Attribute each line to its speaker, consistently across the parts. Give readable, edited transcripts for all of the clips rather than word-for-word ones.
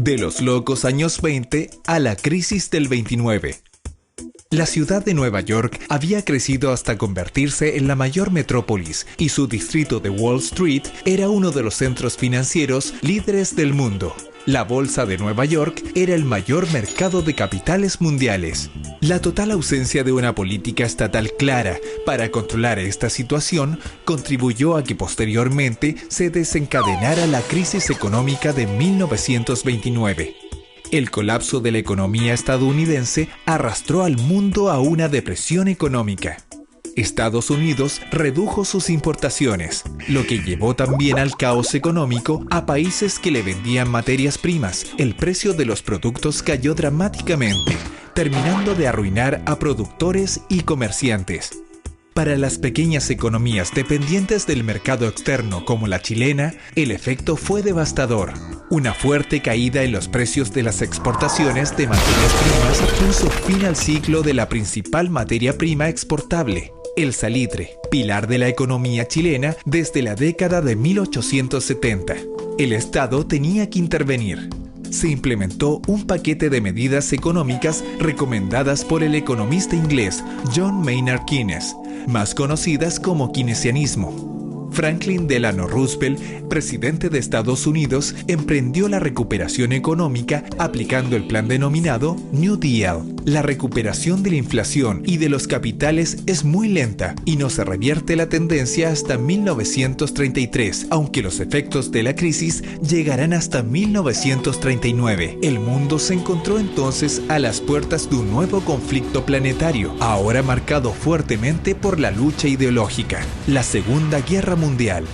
Speaker 1: De los locos años 20 a la crisis del 29. La ciudad de Nueva York había crecido hasta convertirse en la mayor metrópolis y su distrito de Wall Street era uno de los centros financieros líderes del mundo. La Bolsa de Nueva York era el mayor mercado de capitales mundiales. La total ausencia de una política estatal clara para controlar esta situación contribuyó a que posteriormente se desencadenara la crisis económica de 1929. El colapso de la economía estadounidense arrastró al mundo a una depresión económica. Estados Unidos redujo sus importaciones, lo que llevó también al caos económico a países que le vendían materias primas. El precio de los productos cayó dramáticamente, terminando de arruinar a productores y comerciantes. Para las pequeñas economías dependientes del mercado externo como la chilena, el efecto fue devastador. Una fuerte caída en los precios de las exportaciones de materias primas puso fin al ciclo de la principal materia prima exportable, el salitre, pilar de la economía chilena desde la década de 1870. El Estado tenía que intervenir. Se implementó un paquete de medidas económicas recomendadas por el economista inglés John Maynard Keynes, más conocidas como keynesianismo. Franklin Delano Roosevelt, presidente de Estados Unidos, emprendió la recuperación económica aplicando el plan denominado New Deal. La recuperación de la inflación y de los capitales es muy lenta y no se revierte la tendencia hasta 1933, aunque los efectos de la crisis llegarán hasta 1939. El mundo se encontró entonces a las puertas de un nuevo conflicto planetario, ahora marcado fuertemente por la lucha ideológica, la Segunda Guerra Mundial.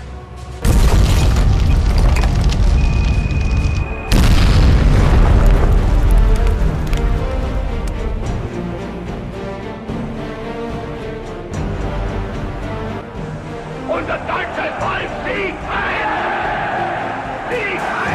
Speaker 2: Unser deutsches Volk siegt ein! Siegt ein!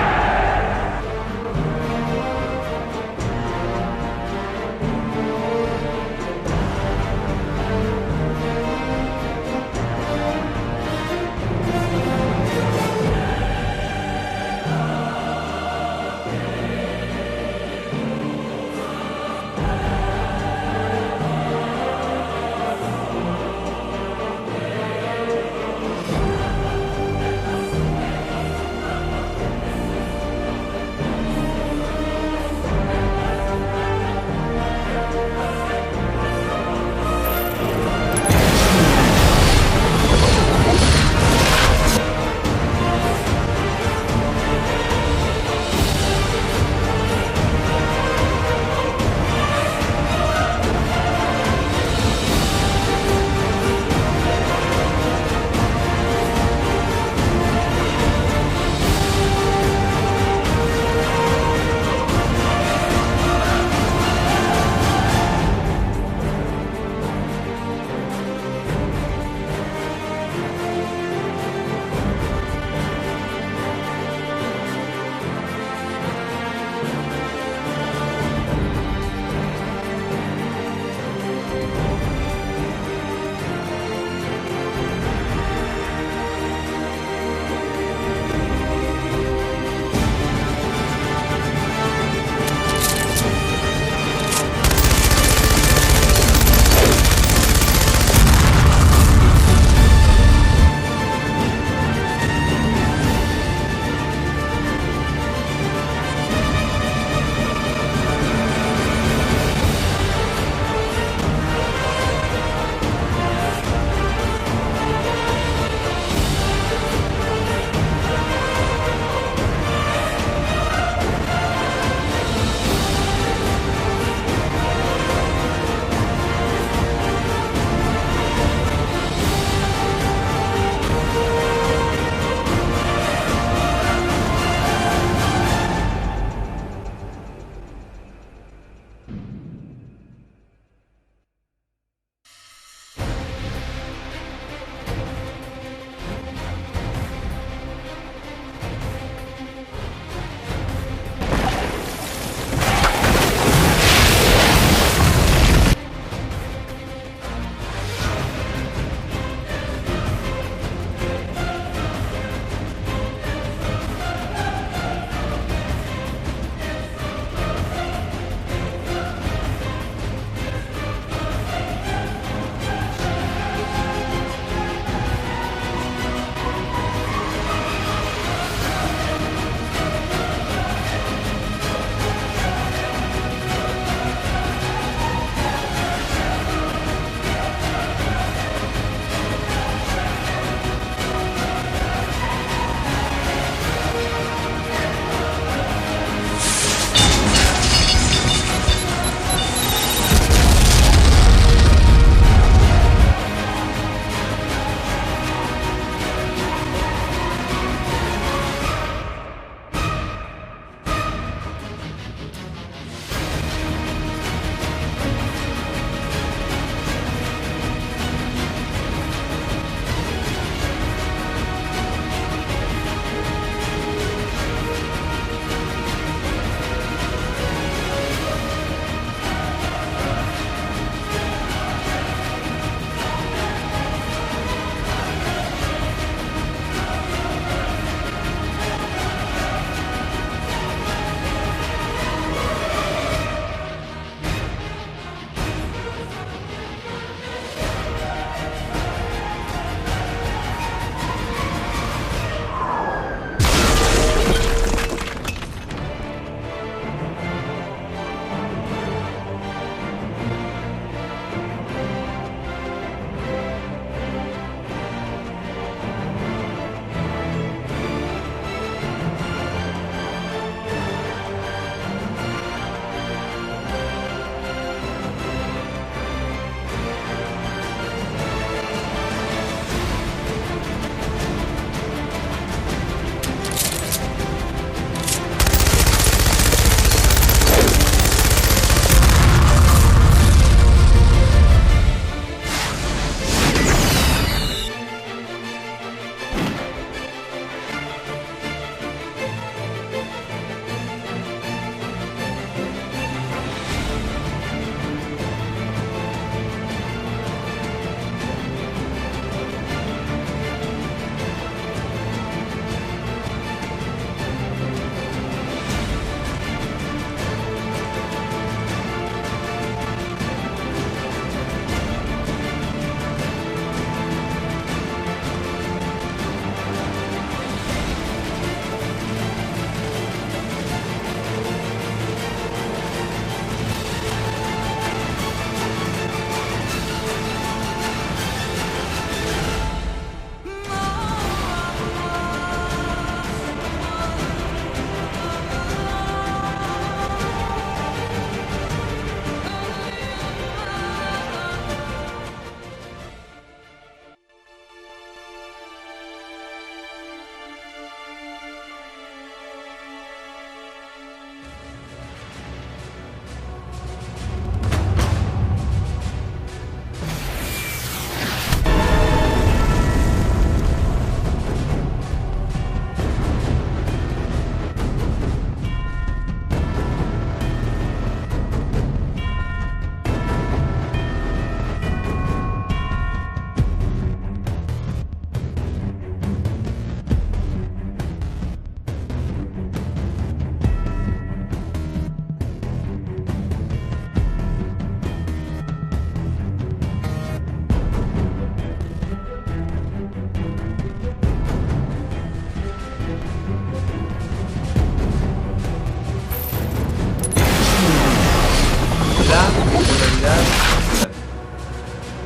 Speaker 3: la bipolaridad mundial.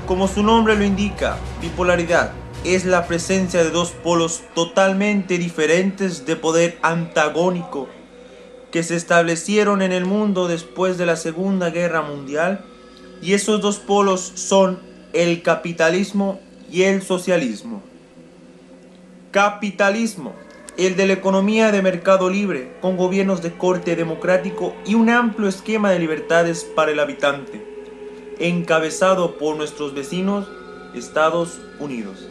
Speaker 3: Como su nombre lo indica, bipolaridad es la presencia de dos polos totalmente diferentes de poder antagónico que se establecieron en el mundo después de la Segunda Guerra Mundial, y esos dos polos son el capitalismo y el socialismo. Capitalismo, el de la economía de mercado libre, con gobiernos de corte democrático y un amplio esquema de libertades para el habitante, encabezado por nuestros vecinos Estados Unidos.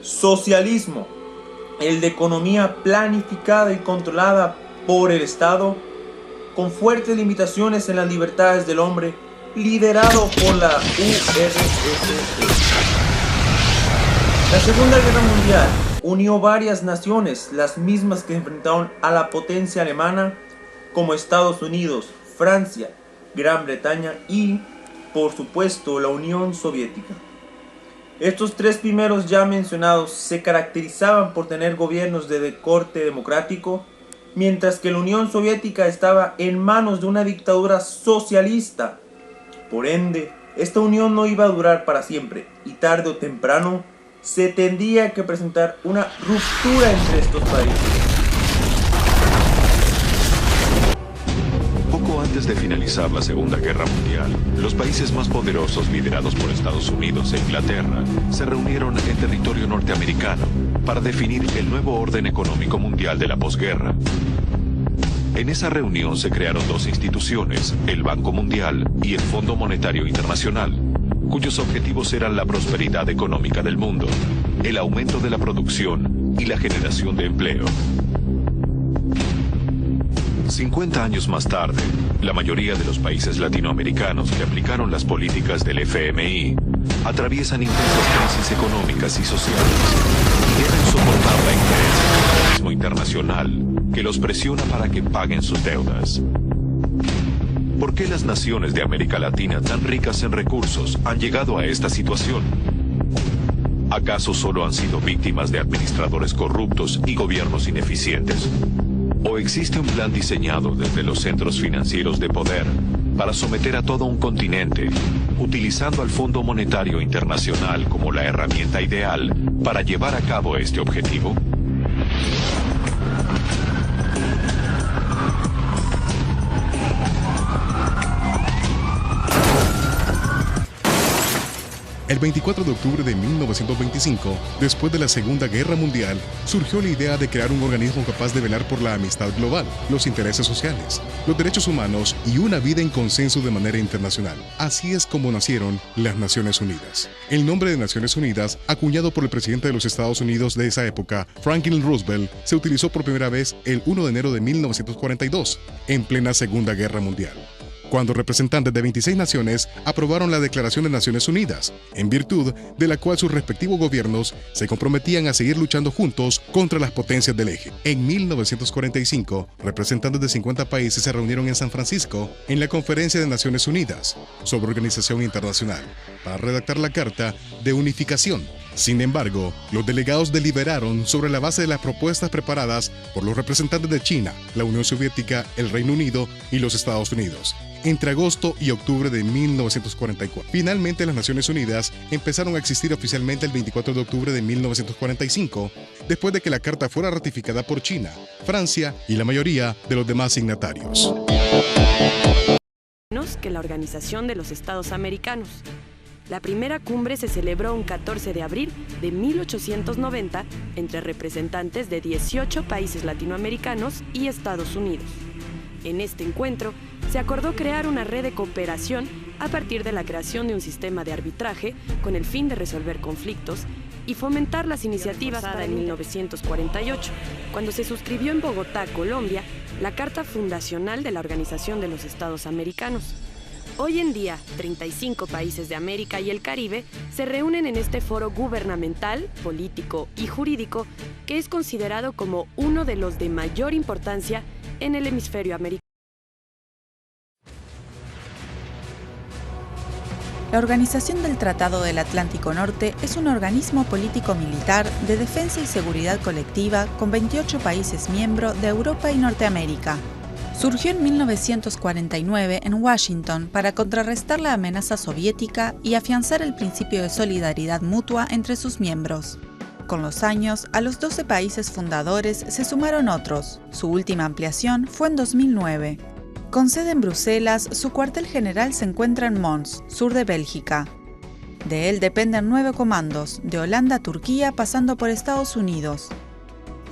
Speaker 3: Socialismo, el de economía planificada y controlada por el Estado, con fuertes limitaciones en las libertades del hombre, liderado por la URSS. La Segunda Guerra Mundial unió varias naciones, las mismas que enfrentaron a la potencia alemana, como Estados Unidos, Francia, Gran Bretaña y, por supuesto, la Unión Soviética. Estos tres primeros ya mencionados se caracterizaban por tener gobiernos de corte democrático, mientras que la Unión Soviética estaba en manos de una dictadura socialista. Por ende, esta unión no iba a durar para siempre, y tarde o temprano se tendría que presentar una ruptura entre estos países.
Speaker 4: Poco antes de finalizar la Segunda Guerra Mundial, los países más poderosos liderados por Estados Unidos e Inglaterra se reunieron en territorio norteamericano para definir el nuevo orden económico mundial de la posguerra. En esa reunión se crearon dos instituciones, el Banco Mundial y el Fondo Monetario Internacional, cuyos objetivos eran la prosperidad económica del mundo, el aumento de la producción y la generación de empleo. 50 años más tarde, la mayoría de los países latinoamericanos que aplicaron las políticas del FMI atraviesan intensas crisis económicas y sociales y deben soportar la injerencia del organismo internacional que los presiona para que paguen sus deudas. ¿Por qué las naciones de América Latina tan ricas en recursos han llegado a esta situación? ¿Acaso solo han sido víctimas de administradores corruptos y gobiernos ineficientes? ¿O existe un plan diseñado desde los centros financieros de poder para someter a todo un continente, utilizando al Fondo Monetario Internacional como la herramienta ideal para llevar a cabo este objetivo?
Speaker 5: El 24 de octubre de 1925, después de la Segunda Guerra Mundial, surgió la idea de crear un organismo capaz de velar por la amistad global, los intereses sociales, los derechos humanos y una vida en consenso de manera internacional. Así es como nacieron las Naciones Unidas. El nombre de Naciones Unidas, acuñado por el presidente de los Estados Unidos de esa época, Franklin Roosevelt, se utilizó por primera vez el 1 de enero de 1942, en plena Segunda Guerra Mundial, cuando representantes de 26 naciones aprobaron la Declaración de Naciones Unidas, en virtud de la cual sus respectivos gobiernos se comprometían a seguir luchando juntos contra las potencias del eje. En 1945, representantes de 50 países se reunieron en San Francisco en la Conferencia de Naciones Unidas sobre Organización Internacional para redactar la Carta de Unificación. Sin embargo, los delegados deliberaron sobre la base de las propuestas preparadas por los representantes de China, la Unión Soviética, el Reino Unido y los Estados Unidos, entre agosto y octubre de 1944. Finalmente, las Naciones Unidas empezaron a existir oficialmente el 24 de octubre de 1945, después de que la carta fuera ratificada por China, Francia y la mayoría de los demás signatarios.
Speaker 6: Que la Organización de los Estados Americanos. La primera cumbre se celebró un 14 de abril de 1890 entre representantes de 18 países latinoamericanos y Estados Unidos. En este encuentro, se acordó crear una red de cooperación a partir de la creación de un sistema de arbitraje con el fin de resolver conflictos y fomentar las iniciativas en 1948, cuando se suscribió en Bogotá, Colombia, la Carta Fundacional de la Organización de los Estados Americanos. Hoy en día, 35 países de América y el Caribe se reúnen en este foro gubernamental, político y jurídico que es considerado como uno de los de mayor importancia en el hemisferio americano.
Speaker 7: La Organización del Tratado del Atlántico Norte es un organismo político-militar de defensa y seguridad colectiva con 28 países miembros de Europa y Norteamérica. Surgió en 1949 en Washington para contrarrestar la amenaza soviética y afianzar el principio de solidaridad mutua entre sus miembros. Con los años, a los 12 países fundadores se sumaron otros. Su última ampliación fue en 2009. Con sede en Bruselas, su cuartel general se encuentra en Mons, sur de Bélgica. De él dependen 9 comandos, de Holanda a Turquía pasando por Estados Unidos.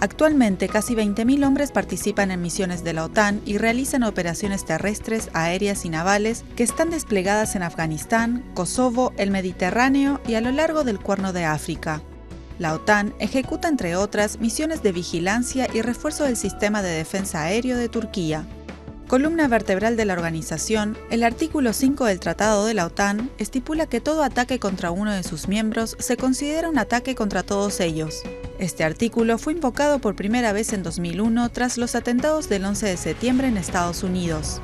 Speaker 7: Actualmente, casi 20.000 hombres participan en misiones de la OTAN y realizan operaciones terrestres, aéreas y navales que están desplegadas en Afganistán, Kosovo, el Mediterráneo y a lo largo del Cuerno de África. La OTAN ejecuta, entre otras, misiones de vigilancia y refuerzo del sistema de defensa aéreo de Turquía. Columna vertebral de la organización, el artículo 5 del Tratado de la OTAN estipula que todo ataque contra uno de sus miembros se considera un ataque contra todos ellos. Este artículo fue invocado por primera vez en 2001 tras los atentados del 11 de septiembre en Estados Unidos.